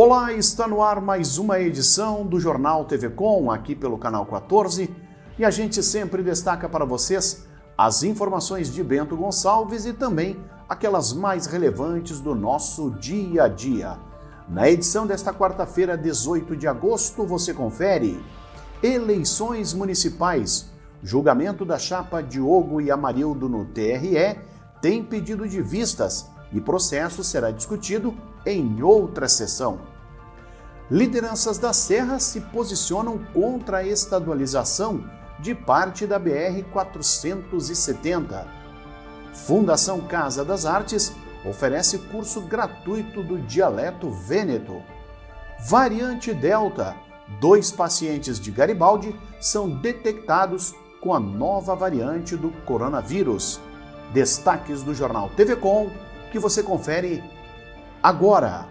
Olá, está no ar mais uma edição do Jornal TV Com, aqui pelo canal 14, e a gente sempre destaca para vocês as informações de Bento Gonçalves e também aquelas mais relevantes do nosso dia a dia. Na edição desta quarta-feira, 18 de agosto, você confere: eleições municipais. Julgamento da chapa Diogo e Amarildo no TRE tem pedido de vistas e processo será discutido em outra sessão. Lideranças da Serra se posicionam contra a estadualização de parte da BR-470. Fundação Casa das Artes oferece curso gratuito do dialeto vêneto. Variante Delta. 2 pacientes de Garibaldi são detectados com a nova variante do coronavírus. Destaques do Jornal TV Com, que você confere agora.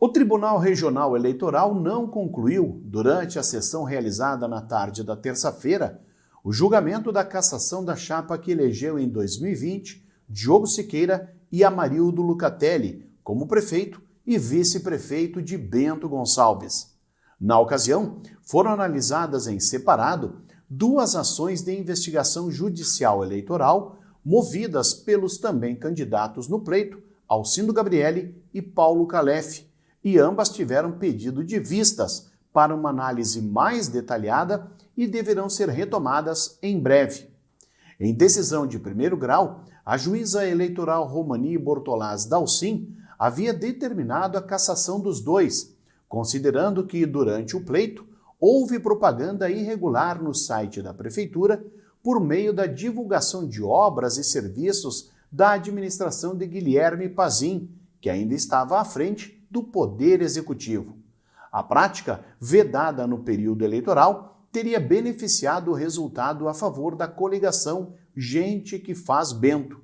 O Tribunal Regional Eleitoral não concluiu, durante a sessão realizada na tarde da terça-feira, o julgamento da cassação da chapa que elegeu em 2020 Diogo Siqueira e Amarildo Lucatelli como prefeito e vice-prefeito de Bento Gonçalves. Na ocasião, foram analisadas em separado 2 ações de investigação judicial eleitoral movidas pelos também candidatos no pleito, Alcindo Gabrielli e Paulo Calef, e ambas tiveram pedido de vistas para uma análise mais detalhada e deverão ser retomadas em breve. Em decisão de primeiro grau, a juíza eleitoral Romani Bortolaz Dalcin havia determinado a cassação dos 2, considerando que, durante o pleito, houve propaganda irregular no site da Prefeitura por meio da divulgação de obras e serviços da administração de Guilherme Pazin, que ainda estava à frente do Poder Executivo. A prática, vedada no período eleitoral, teria beneficiado o resultado a favor da coligação Gente que Faz Bento.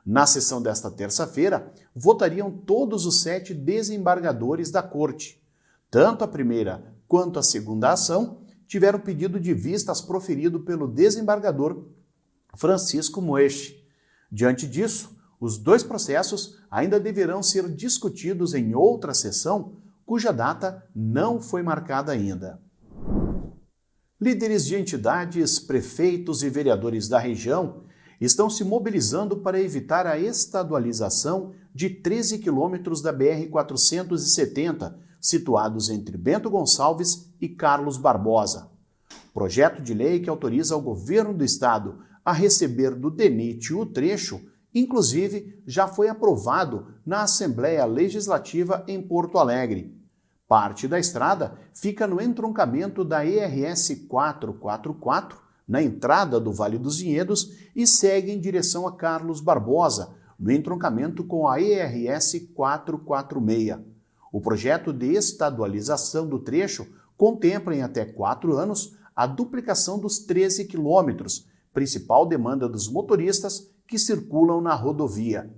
Na sessão desta terça-feira, votariam todos os 7 desembargadores da Corte. Tanto a primeira quanto a segunda ação tiveram pedido de vistas proferido pelo desembargador Francisco Moeche. Diante disso, os 2 processos ainda deverão ser discutidos em outra sessão, cuja data não foi marcada ainda. Líderes de entidades, prefeitos e vereadores da região estão se mobilizando para evitar a estadualização de 13 quilômetros da BR-470, situados entre Bento Gonçalves e Carlos Barbosa. Projeto de lei que autoriza o governo do estado a receber do DENIT o trecho, inclusive, já foi aprovado na Assembleia Legislativa em Porto Alegre. Parte da estrada fica no entroncamento da ERS 444, na entrada do Vale dos Vinhedos, e segue em direção a Carlos Barbosa, no entroncamento com a ERS 446. O projeto de estadualização do trecho contempla em até 4 anos a duplicação dos 13 quilômetros, principal demanda dos motoristas que circulam na rodovia.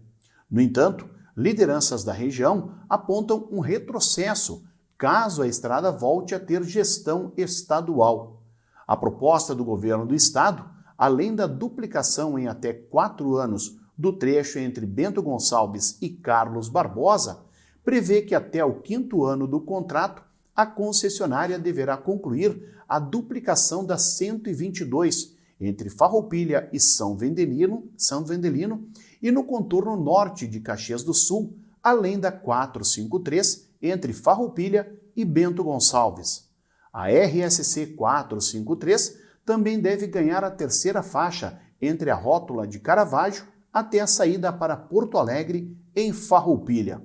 No entanto, lideranças da região apontam um retrocesso caso a estrada volte a ter gestão estadual. A proposta do governo do estado, além da duplicação em até 4 anos do trecho entre Bento Gonçalves e Carlos Barbosa, prevê que até o 5º ano do contrato, a concessionária deverá concluir a duplicação da 122 entre Farroupilha e São Vendelino e no contorno norte de Caxias do Sul, além da 453 entre Farroupilha e Bento Gonçalves. A RSC 453 também deve ganhar a 3ª faixa entre a rótula de Caravaggio até a saída para Porto Alegre, em Farroupilha.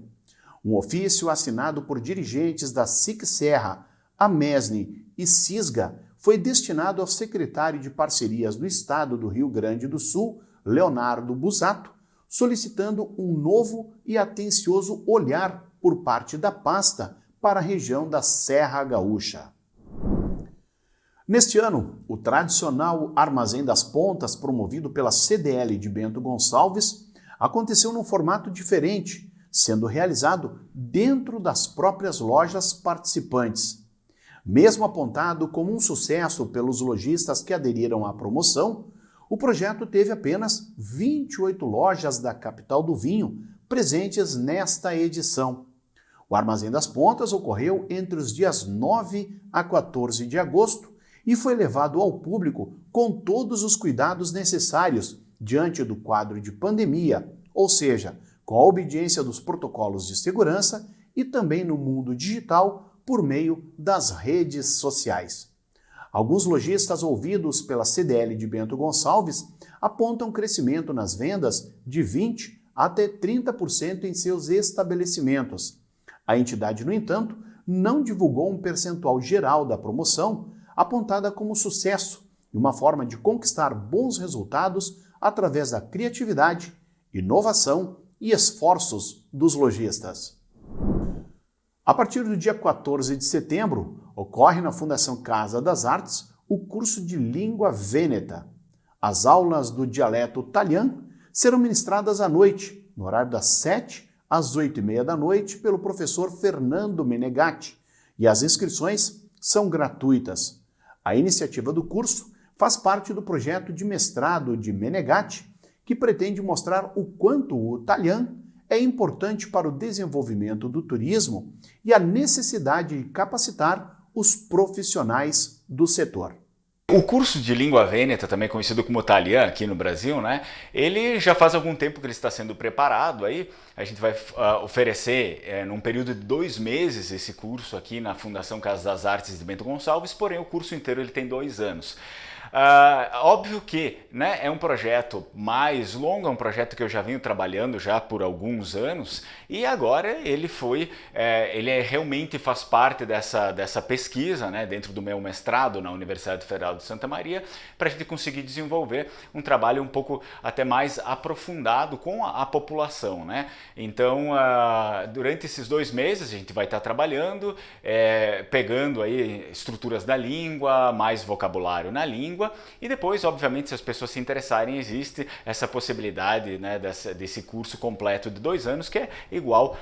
Um ofício assinado por dirigentes da SIC Serra, Amesne e Cisga foi destinado ao secretário de Parcerias do Estado do Rio Grande do Sul, Leonardo Busato, solicitando um novo e atencioso olhar por parte da pasta para a região da Serra Gaúcha. Neste ano, o tradicional Armazém das Pontas, promovido pela CDL de Bento Gonçalves, aconteceu num formato diferente, sendo realizado dentro das próprias lojas participantes. Mesmo apontado como um sucesso pelos lojistas que aderiram à promoção, o projeto teve apenas 28 lojas da capital do vinho presentes nesta edição. O Armazém das Pontas ocorreu entre os dias 9 a 14 de agosto e foi levado ao público com todos os cuidados necessários diante do quadro de pandemia, ou seja, com a obediência dos protocolos de segurança e também no mundo digital por meio das redes sociais. Alguns lojistas ouvidos pela CDL de Bento Gonçalves apontam crescimento nas vendas de 20% até 30% em seus estabelecimentos. A entidade, no entanto, não divulgou um percentual geral da promoção, apontada como sucesso e uma forma de conquistar bons resultados através da criatividade, inovação e esforços dos lojistas. A partir do dia 14 de setembro, ocorre na Fundação Casa das Artes o curso de Língua Vêneta. As aulas do dialeto Talian serão ministradas à noite, no horário das 7 às 8h30 da noite, pelo professor Fernando Menegatti, e as inscrições são gratuitas. A iniciativa do curso faz parte do projeto de mestrado de Menegatti, que pretende mostrar o quanto o Talian é importante para o desenvolvimento do turismo e a necessidade de capacitar os profissionais do setor. O curso de língua vêneta, também conhecido como Talian aqui no Brasil, né? Ele já faz algum tempo que ele está sendo preparado. Aí a gente vai oferecer num período de 2 meses esse curso aqui na Fundação Casa das Artes de Bento Gonçalves, porém o curso inteiro ele tem 2 anos. Óbvio que, né, é um projeto mais longo, é um projeto que eu já venho trabalhando já por alguns anos e agora ele realmente faz parte dessa pesquisa, né, dentro do meu mestrado na Universidade Federal de Santa Maria, para a gente conseguir desenvolver um trabalho um pouco até mais aprofundado com a população, né? Então, durante esses 2 meses a gente vai estar trabalhando, pegando aí estruturas da língua, mais vocabulário na língua. E depois, obviamente, se as pessoas se interessarem, existe essa possibilidade, né, desse curso completo de 2 anos, que é igual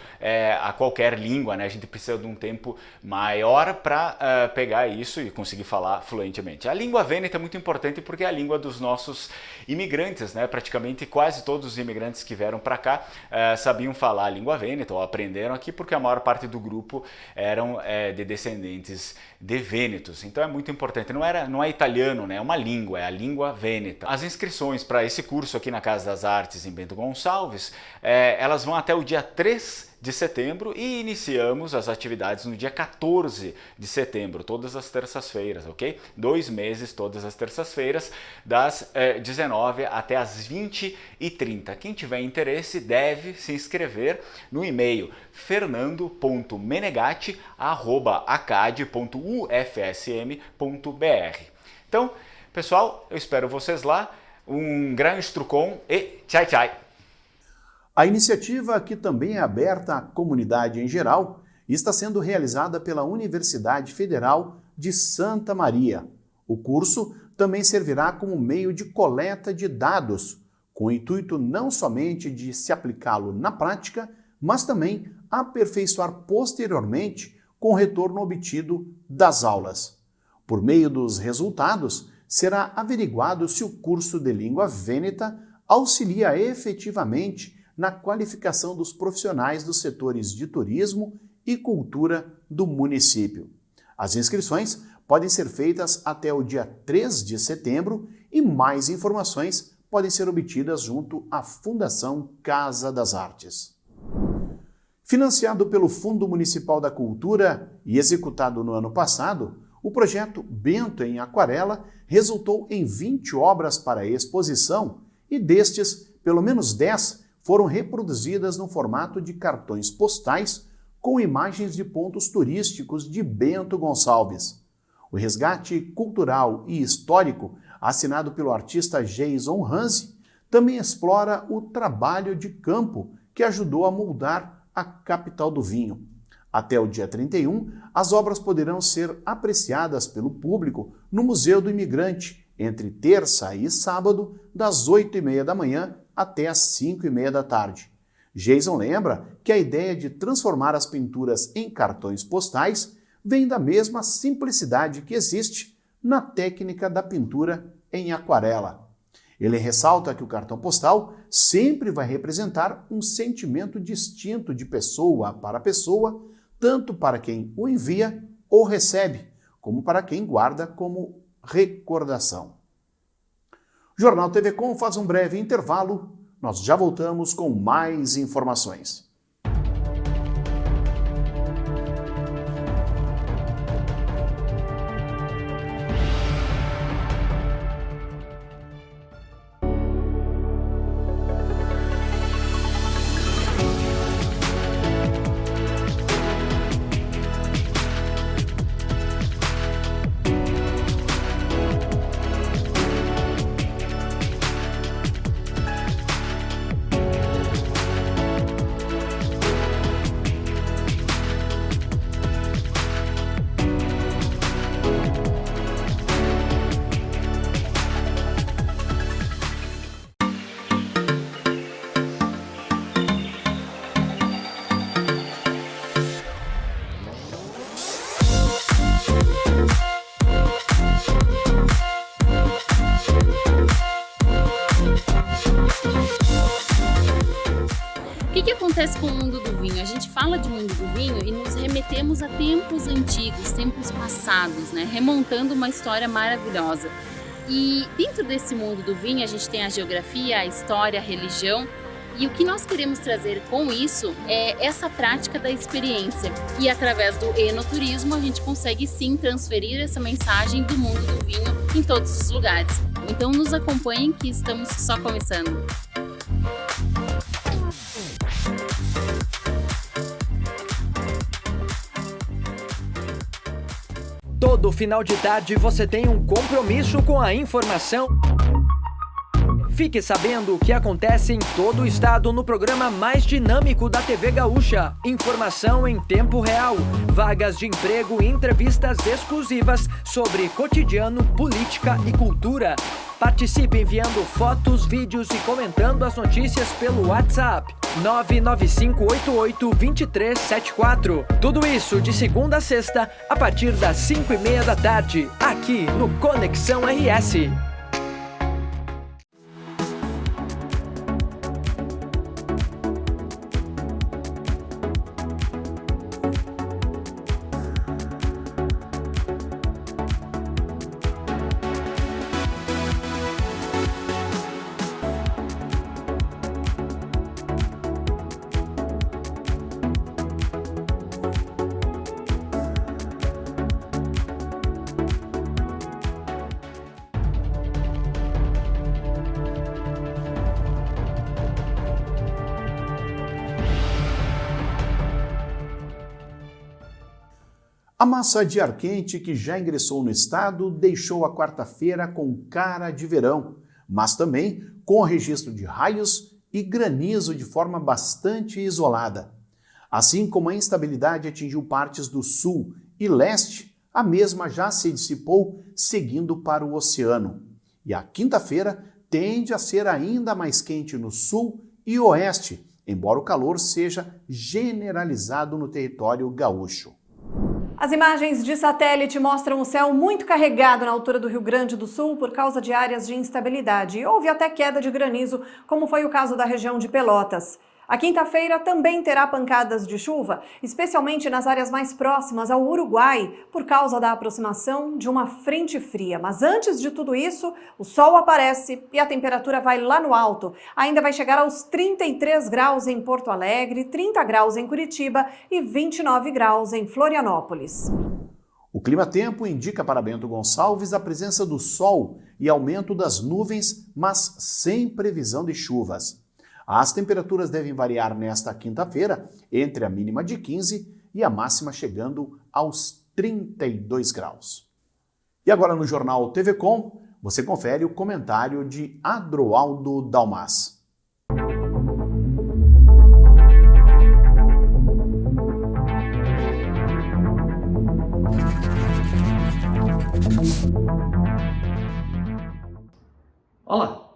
a qualquer língua, né? A gente precisa de um tempo maior para pegar isso e conseguir falar fluentemente. A língua vêneta é muito importante porque é a língua dos nossos imigrantes, né? Praticamente quase todos os imigrantes que vieram para cá sabiam falar a língua vêneta ou aprenderam aqui, porque a maior parte do grupo eram de descendentes de vênetos. Então é muito importante. Não é italiano, né? É uma língua, é a língua vêneta. As inscrições para esse curso aqui na Casa das Artes em Bento Gonçalves, elas vão até o dia 3 de setembro e iniciamos as atividades no dia 14 de setembro, todas as terças-feiras, ok? 2 meses, todas as terças-feiras, das 19 até as 20h30. Quem tiver interesse deve se inscrever no e-mail fernando.menegatti@acad.ufsm.br. Então, pessoal, eu espero vocês lá. Um grande estrucom e tchau, tchau! A iniciativa, que também é aberta à comunidade em geral, está sendo realizada pela Universidade Federal de Santa Maria. O curso também servirá como meio de coleta de dados, com o intuito não somente de se aplicá-lo na prática, mas também aperfeiçoar posteriormente com o retorno obtido das aulas. Por meio dos resultados, será averiguado se o curso de língua vêneta auxilia efetivamente na qualificação dos profissionais dos setores de turismo e cultura do município. As inscrições podem ser feitas até o dia 3 de setembro e mais informações podem ser obtidas junto à Fundação Casa das Artes. Financiado pelo Fundo Municipal da Cultura e executado no ano passado, o projeto Bento em Aquarela resultou em 20 obras para exposição e destes, pelo menos 10 foram reproduzidas no formato de cartões postais com imagens de pontos turísticos de Bento Gonçalves. O resgate cultural e histórico, assinado pelo artista Jason Hanse, também explora o trabalho de campo que ajudou a moldar a capital do vinho. Até o dia 31, as obras poderão ser apreciadas pelo público no Museu do Imigrante, entre terça e sábado, das 8h30 da manhã até as 5h30 da tarde. Jason lembra que a ideia de transformar as pinturas em cartões postais vem da mesma simplicidade que existe na técnica da pintura em aquarela. Ele ressalta que o cartão postal sempre vai representar um sentimento distinto de pessoa para pessoa, tanto para quem o envia ou recebe, como para quem guarda como recordação. O Jornal TV Com faz um breve intervalo. Nós já voltamos com mais informações. O que acontece com o mundo do vinho? A gente fala de mundo do vinho e nos remetemos a tempos antigos, tempos passados, né? Remontando uma história maravilhosa. E dentro desse mundo do vinho a gente tem a geografia, a história, a religião. E o que nós queremos trazer com isso é essa prática da experiência. E através do enoturismo a gente consegue sim transferir essa mensagem do mundo do vinho em todos os lugares. Então nos acompanhem que estamos só começando. Todo final de tarde você tem um compromisso com a informação. Fique sabendo o que acontece em todo o estado no programa mais dinâmico da TV Gaúcha. Informação em tempo real, vagas de emprego e entrevistas exclusivas sobre cotidiano, política e cultura. Participe enviando fotos, vídeos e comentando as notícias pelo WhatsApp 995882374. Tudo isso de segunda a sexta, a partir das 5:30 da tarde, aqui no Conexão RS. A massa de ar quente que já ingressou no estado deixou a quarta-feira com cara de verão, mas também com o registro de raios e granizo de forma bastante isolada. Assim como a instabilidade atingiu partes do sul e leste, a mesma já se dissipou seguindo para o oceano. E a quinta-feira tende a ser ainda mais quente no sul e oeste, embora o calor seja generalizado no território gaúcho. As imagens de satélite mostram o céu muito carregado na altura do Rio Grande do Sul por causa de áreas de instabilidade. E houve até queda de granizo, como foi o caso da região de Pelotas. A quinta-feira também terá pancadas de chuva, especialmente nas áreas mais próximas ao Uruguai, por causa da aproximação de uma frente fria. Mas antes de tudo isso, o sol aparece e a temperatura vai lá no alto. Ainda vai chegar aos 33 graus em Porto Alegre, 30 graus em Curitiba e 29 graus em Florianópolis. O clima-tempo indica para Bento Gonçalves a presença do sol e aumento das nuvens, mas sem previsão de chuvas. As temperaturas devem variar nesta quinta-feira entre a mínima de 15 e a máxima chegando aos 32 graus. E agora no Jornal TV Com, você confere o comentário de Adroaldo Dalmas. Olá!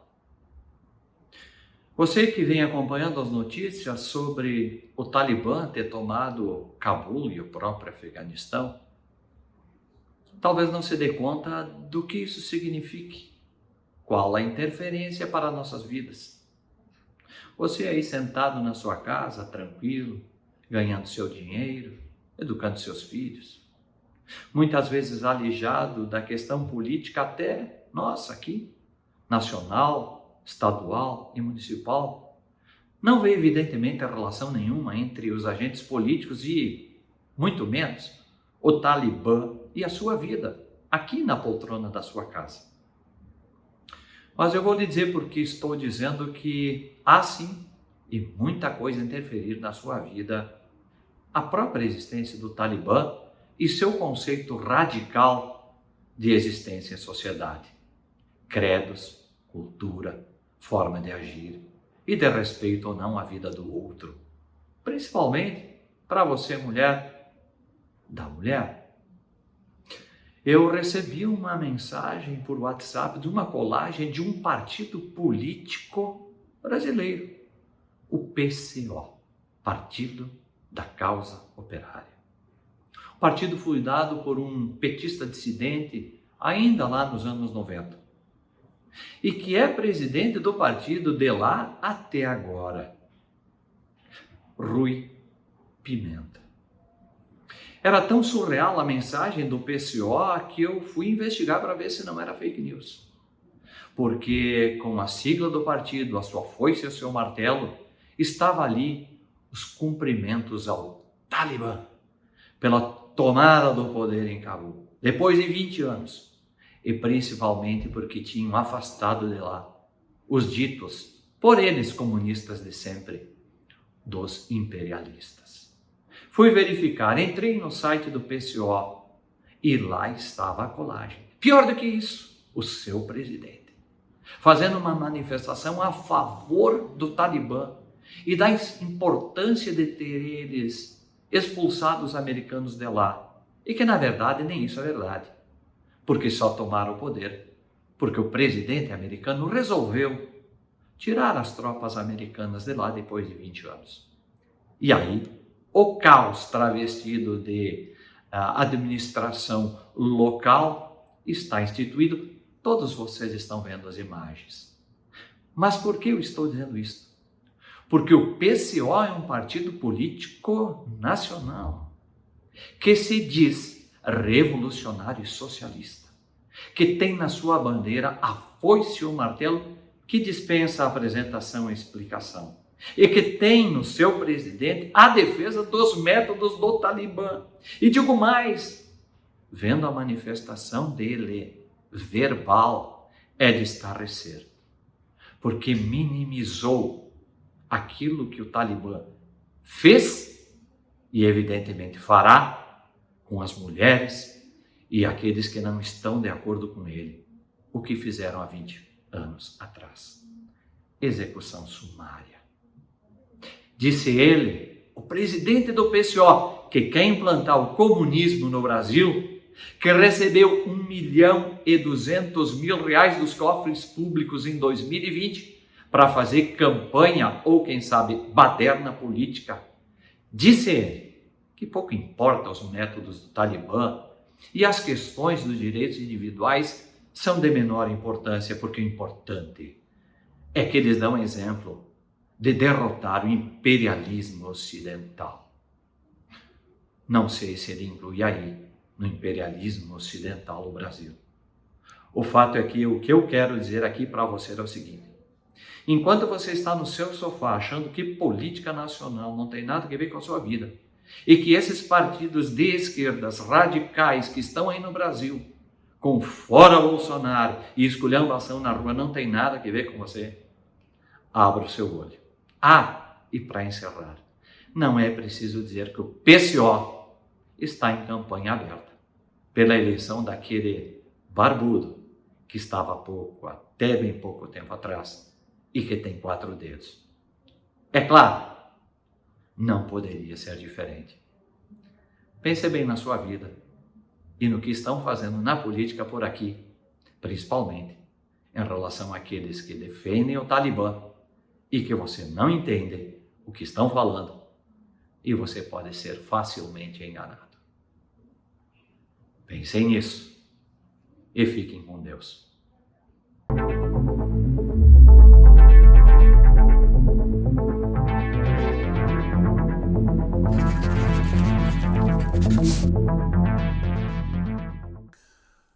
Você que vem acompanhando as notícias sobre o Talibã ter tomado Cabul e o próprio Afeganistão, talvez não se dê conta do que isso signifique. Qual a interferência para nossas vidas? Você aí sentado na sua casa, tranquilo, ganhando seu dinheiro, educando seus filhos, muitas vezes alijado da questão política até nossa aqui, nacional, estadual e municipal. Não vê evidentemente relação nenhuma entre os agentes políticos e, muito menos, o Talibã e a sua vida, aqui na poltrona da sua casa. Mas eu vou lhe dizer porque estou dizendo que há sim, e muita coisa a interferir na sua vida, a própria existência do Talibã e seu conceito radical de existência em sociedade. Credos, cultura, forma de agir e de respeito ou não à vida do outro. Principalmente para você, mulher, da mulher. Eu recebi uma mensagem por WhatsApp de uma colagem de um partido político brasileiro, o PCO, Partido da Causa Operária. O partido foi dado por um petista dissidente ainda lá nos anos 90 e que é presidente do partido de lá até agora, Rui Pimenta. Era tão surreal a mensagem do PCO que eu fui investigar para ver se não era fake news. Porque com a sigla do partido, a sua foice e o seu martelo, estava ali os cumprimentos ao Talibã pela tomada do poder em Cabul, depois de 20 anos. E principalmente porque tinham afastado de lá os ditos, por eles comunistas de sempre, dos imperialistas. Fui verificar, entrei no site do PCO e lá estava a colagem. Pior do que isso, o seu presidente, fazendo uma manifestação a favor do Talibã e da importância de ter eles expulsado os americanos de lá. E que na verdade nem isso é verdade, porque só tomaram o poder porque o presidente americano resolveu tirar as tropas americanas de lá depois de 20 anos. E aí, o caos travestido de administração local está instituído. Todos vocês estão vendo as imagens. Mas por que eu estou dizendo isso? Porque o PCO é um partido político nacional que se diz revolucionário e socialista, que tem na sua bandeira a foice e o martelo, que dispensa a apresentação e explicação, e que tem no seu presidente a defesa dos métodos do Talibã. E digo mais, vendo a manifestação dele verbal, é de estarrecer, porque minimizou aquilo que o Talibã fez e evidentemente fará com as mulheres e aqueles que não estão de acordo com ele, o que fizeram há 20 anos atrás. Execução sumária. Disse ele, o presidente do PCO, que quer implantar o comunismo no Brasil, que recebeu R$1.200.000 dos cofres públicos em 2020 para fazer campanha ou, quem sabe, baderna política. Disse ele que pouco importa os métodos do Talibã e as questões dos direitos individuais são de menor importância, porque o importante é que eles dão exemplo de derrotar o imperialismo ocidental. Não sei se ele inclui aí no imperialismo ocidental o Brasil. O fato é que o que eu quero dizer aqui para você é o seguinte: enquanto você está no seu sofá achando que política nacional não tem nada a ver com a sua vida e que esses partidos de esquerdas radicais que estão aí no Brasil, com fora Bolsonaro e esculhambação na rua, não tem nada a ver com você, abra o seu olho. E para encerrar, não é preciso dizer que o PCO está em campanha aberta pela eleição daquele barbudo que estava até bem pouco tempo atrás e que tem 4 dedos. É claro, não poderia ser diferente. Pense bem na sua vida e no que estão fazendo na política por aqui, principalmente em relação àqueles que defendem o Talibã e que você não entende o que estão falando e você pode ser facilmente enganado. Pensem nisso e fiquem com Deus.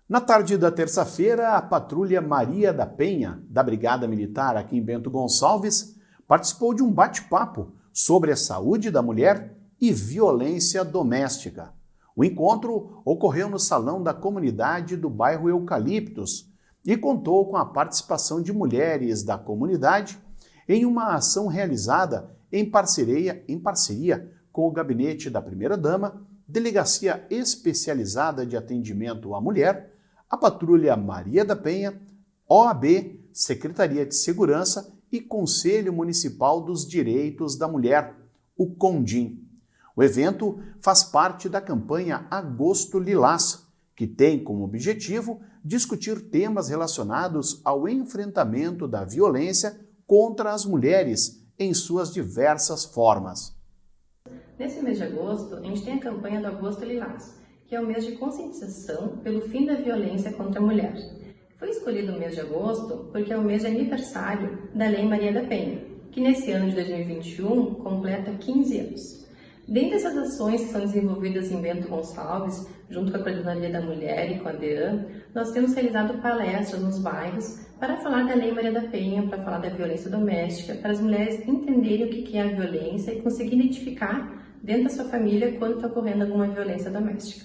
Na tarde da terça-feira, a Patrulha Maria da Penha, da Brigada Militar aqui em Bento Gonçalves, participou de um bate-papo sobre a saúde da mulher e violência doméstica. O encontro ocorreu no Salão da Comunidade do bairro Eucaliptos e contou com a participação de mulheres da comunidade em uma ação realizada em parceria com o Gabinete da Primeira-Dama, Delegacia Especializada de Atendimento à Mulher, a Patrulha Maria da Penha, OAB, Secretaria de Segurança e Conselho Municipal dos Direitos da Mulher, o CONDIM. O evento faz parte da campanha Agosto Lilás, que tem como objetivo discutir temas relacionados ao enfrentamento da violência contra as mulheres em suas diversas formas. Nesse mês de agosto, a gente tem a campanha do Agosto Lilás, que é o mês de conscientização pelo fim da violência contra a mulher. Foi escolhido o mês de agosto porque é o mês de aniversário da Lei Maria da Penha, que nesse ano de 2021 completa 15 anos. Dentre essas ações que são desenvolvidas em Bento Gonçalves, junto com a Coordenadoria da Mulher e com a DEAN, nós temos realizado palestras nos bairros para falar da Lei Maria da Penha, para falar da violência doméstica, para as mulheres entenderem o que é a violência e conseguir identificar dentro da sua família quando está ocorrendo alguma violência doméstica.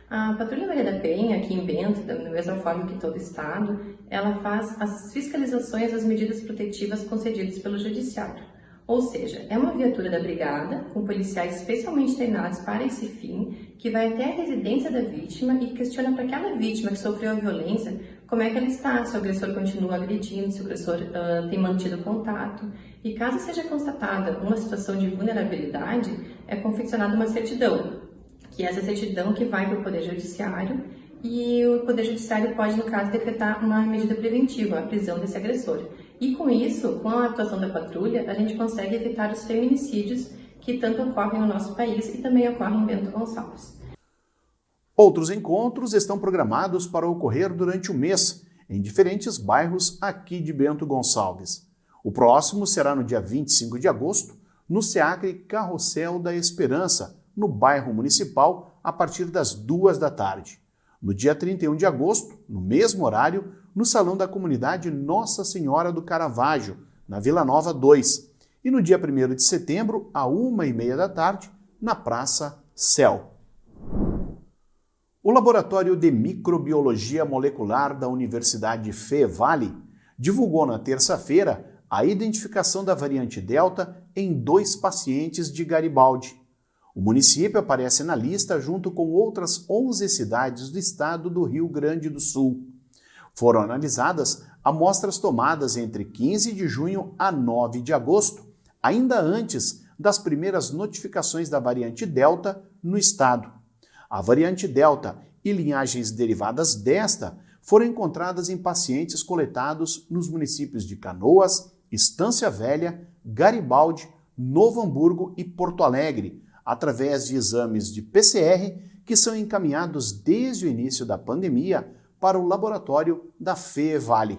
A Patrulha Maria da Penha, aqui em Bento, da mesma forma que todo o estado, ela faz as fiscalizações das medidas protetivas concedidas pelo Judiciário. Ou seja, é uma viatura da Brigada, com policiais especialmente treinados para esse fim, que vai até a residência da vítima e questiona para aquela vítima que sofreu a violência como é que ela está, se o agressor continua agredindo, se o agressor tem mantido contato. E caso seja constatada uma situação de vulnerabilidade, é confeccionada uma certidão, que é essa certidão que vai para o Poder Judiciário, e o Poder Judiciário pode, no caso, decretar uma medida preventiva, a prisão desse agressor. E com isso, com a atuação da patrulha, a gente consegue evitar os feminicídios que tanto ocorrem no nosso país e também ocorrem em Bento Gonçalves. Outros encontros estão programados para ocorrer durante o mês, em diferentes bairros aqui de Bento Gonçalves. O próximo será no dia 25 de agosto, no SEACRE Carrossel da Esperança, no bairro Municipal, a partir das 2 da tarde. No dia 31 de agosto, no mesmo horário, no Salão da Comunidade Nossa Senhora do Caravaggio, na Vila Nova 2. E no dia 1º de setembro, à 1h30 da tarde, na Praça Céu. O Laboratório de Microbiologia Molecular da Universidade FEVALI divulgou na terça-feira a identificação da variante Delta em 2 pacientes de Garibaldi. O município aparece na lista junto com outras 11 cidades do estado do Rio Grande do Sul. Foram analisadas amostras tomadas entre 15 de junho a 9 de agosto, ainda antes das primeiras notificações da variante Delta no estado. A variante Delta e linhagens derivadas desta foram encontradas em pacientes coletados nos municípios de Canoas, Estância Velha, Garibaldi, Novo Hamburgo e Porto Alegre, através de exames de PCR que são encaminhados desde o início da pandemia para o laboratório da FEVALI.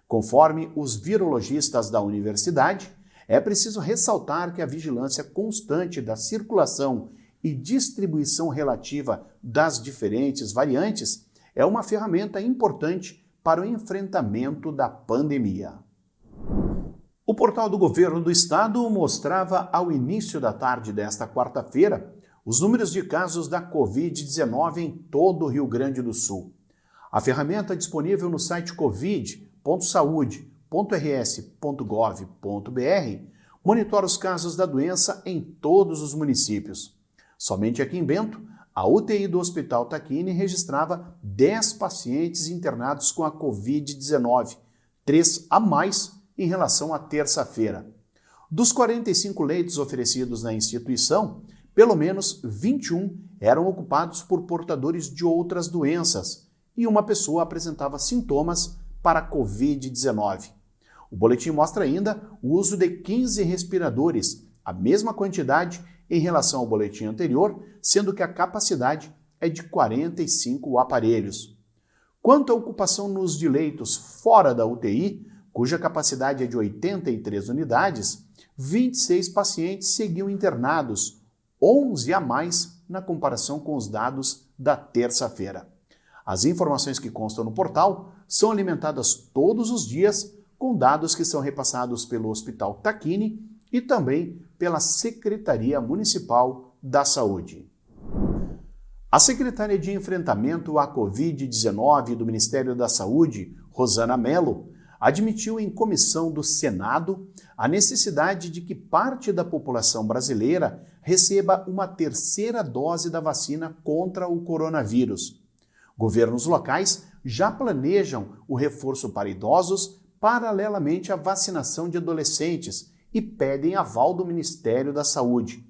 Conforme os virologistas da universidade, é preciso ressaltar que a vigilância constante da circulação e distribuição relativa das diferentes variantes é uma ferramenta importante para o enfrentamento da pandemia. O portal do Governo do Estado mostrava ao início da tarde desta quarta-feira os números de casos da Covid-19 em todo o Rio Grande do Sul. A ferramenta disponível no site covid.saude.rs.gov.br monitora os casos da doença em todos os municípios. Somente aqui em Bento, a UTI do Hospital Taquini registrava 10 pacientes internados com a Covid-19, 3 a mais em relação à terça-feira. Dos 45 leitos oferecidos na instituição, pelo menos 21 eram ocupados por portadores de outras doenças e uma pessoa apresentava sintomas para a Covid-19. O boletim mostra ainda o uso de 15 respiradores, a mesma quantidade em relação ao boletim anterior, sendo que a capacidade é de 45 aparelhos. Quanto à ocupação nos de leitos fora da UTI, cuja capacidade é de 83 unidades, 26 pacientes seguiam internados, 11 a mais na comparação com os dados da terça-feira. As informações que constam no portal são alimentadas todos os dias com dados que são repassados pelo Hospital Tacchini e também pela Secretaria Municipal da Saúde. A secretária de Enfrentamento à Covid-19 do Ministério da Saúde, Rosana Mello, admitiu em comissão do Senado a necessidade de que parte da população brasileira receba uma terceira dose da vacina contra o coronavírus. Governos locais já planejam o reforço para idosos paralelamente à vacinação de adolescentes e pedem aval do Ministério da Saúde.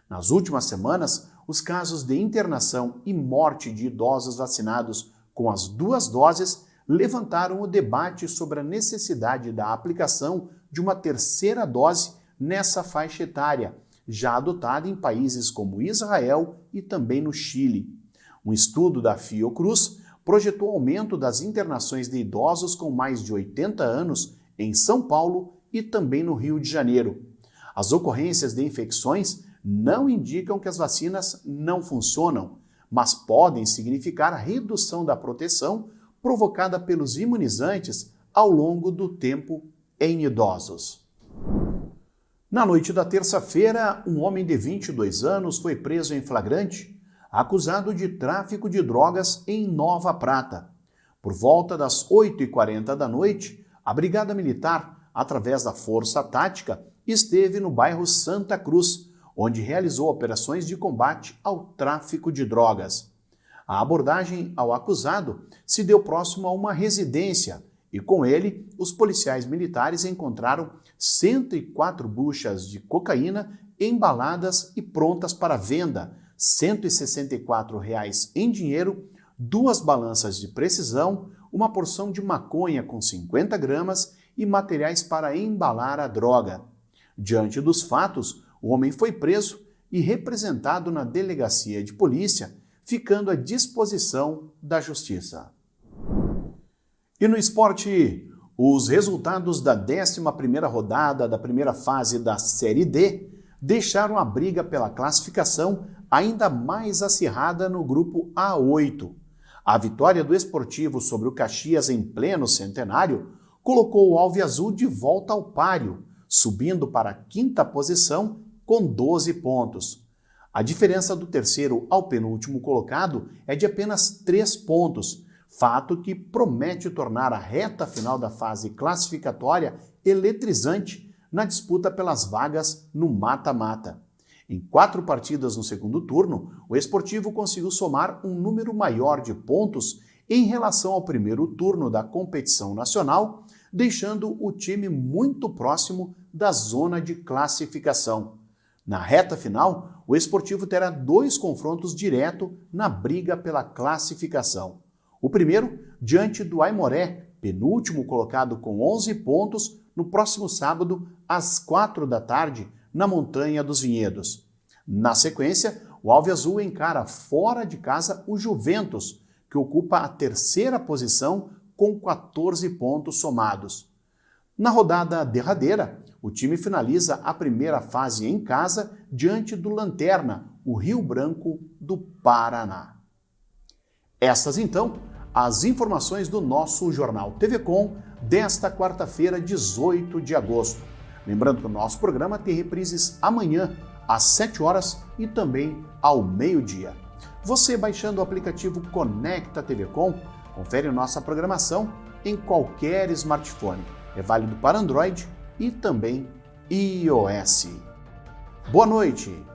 Nas últimas semanas, os casos de internação e morte de idosos vacinados com as 2 doses levantaram o debate sobre a necessidade da aplicação de uma terceira dose nessa faixa etária, já adotada em países como Israel e também no Chile. Um estudo da Fiocruz projetou aumento das internações de idosos com mais de 80 anos em São Paulo e também no Rio de Janeiro. As ocorrências de infecções não indicam que as vacinas não funcionam, mas podem significar a redução da proteção provocada pelos imunizantes ao longo do tempo em idosos. Na noite da terça-feira, um homem de 22 anos foi preso em flagrante, acusado de tráfico de drogas em Nova Prata. Por volta das 8h40 da noite, a Brigada Militar, através da Força Tática, esteve no bairro Santa Cruz, onde realizou operações de combate ao tráfico de drogas. A abordagem ao acusado se deu próximo a uma residência e, com ele, os policiais militares encontraram 104 buchas de cocaína embaladas e prontas para venda, R$ 164 em dinheiro, 2 balanças de precisão, uma porção de maconha com 50 gramas e materiais para embalar a droga. Diante dos fatos, o homem foi preso e representado na delegacia de polícia, ficando à disposição da Justiça. E no esporte, os resultados da 11ª rodada da primeira fase da Série D deixaram a briga pela classificação ainda mais acirrada no grupo A8. A vitória do Esportivo sobre o Caxias em pleno centenário colocou o Alviazul de volta ao páreo, subindo para a 5ª posição com 12 pontos. A diferença do terceiro ao penúltimo colocado é de apenas 3 pontos, fato que promete tornar a reta final da fase classificatória eletrizante na disputa pelas vagas no mata-mata. Em 4 partidas no segundo turno, o Esportivo conseguiu somar um número maior de pontos em relação ao primeiro turno da competição nacional, deixando o time muito próximo da zona de classificação. Na reta final, o Esportivo terá 2 confrontos direto na briga pela classificação. O primeiro, diante do Aimoré, penúltimo colocado com 11 pontos, no próximo sábado, às 4 da tarde, na Montanha dos Vinhedos. Na sequência, o Alviazul encara fora de casa o Juventus, que ocupa a 3ª posição com 14 pontos somados. Na rodada derradeira, o time finaliza a primeira fase em casa diante do Lanterna, o Rio Branco do Paraná. Estas, então, as informações do nosso Jornal TV Com desta quarta-feira, 18 de agosto. Lembrando que o nosso programa tem reprises amanhã, às 7 horas e também ao meio-dia. Você, baixando o aplicativo Conecta TV Com, confere nossa programação em qualquer smartphone. É válido para Android e também iOS. Boa noite!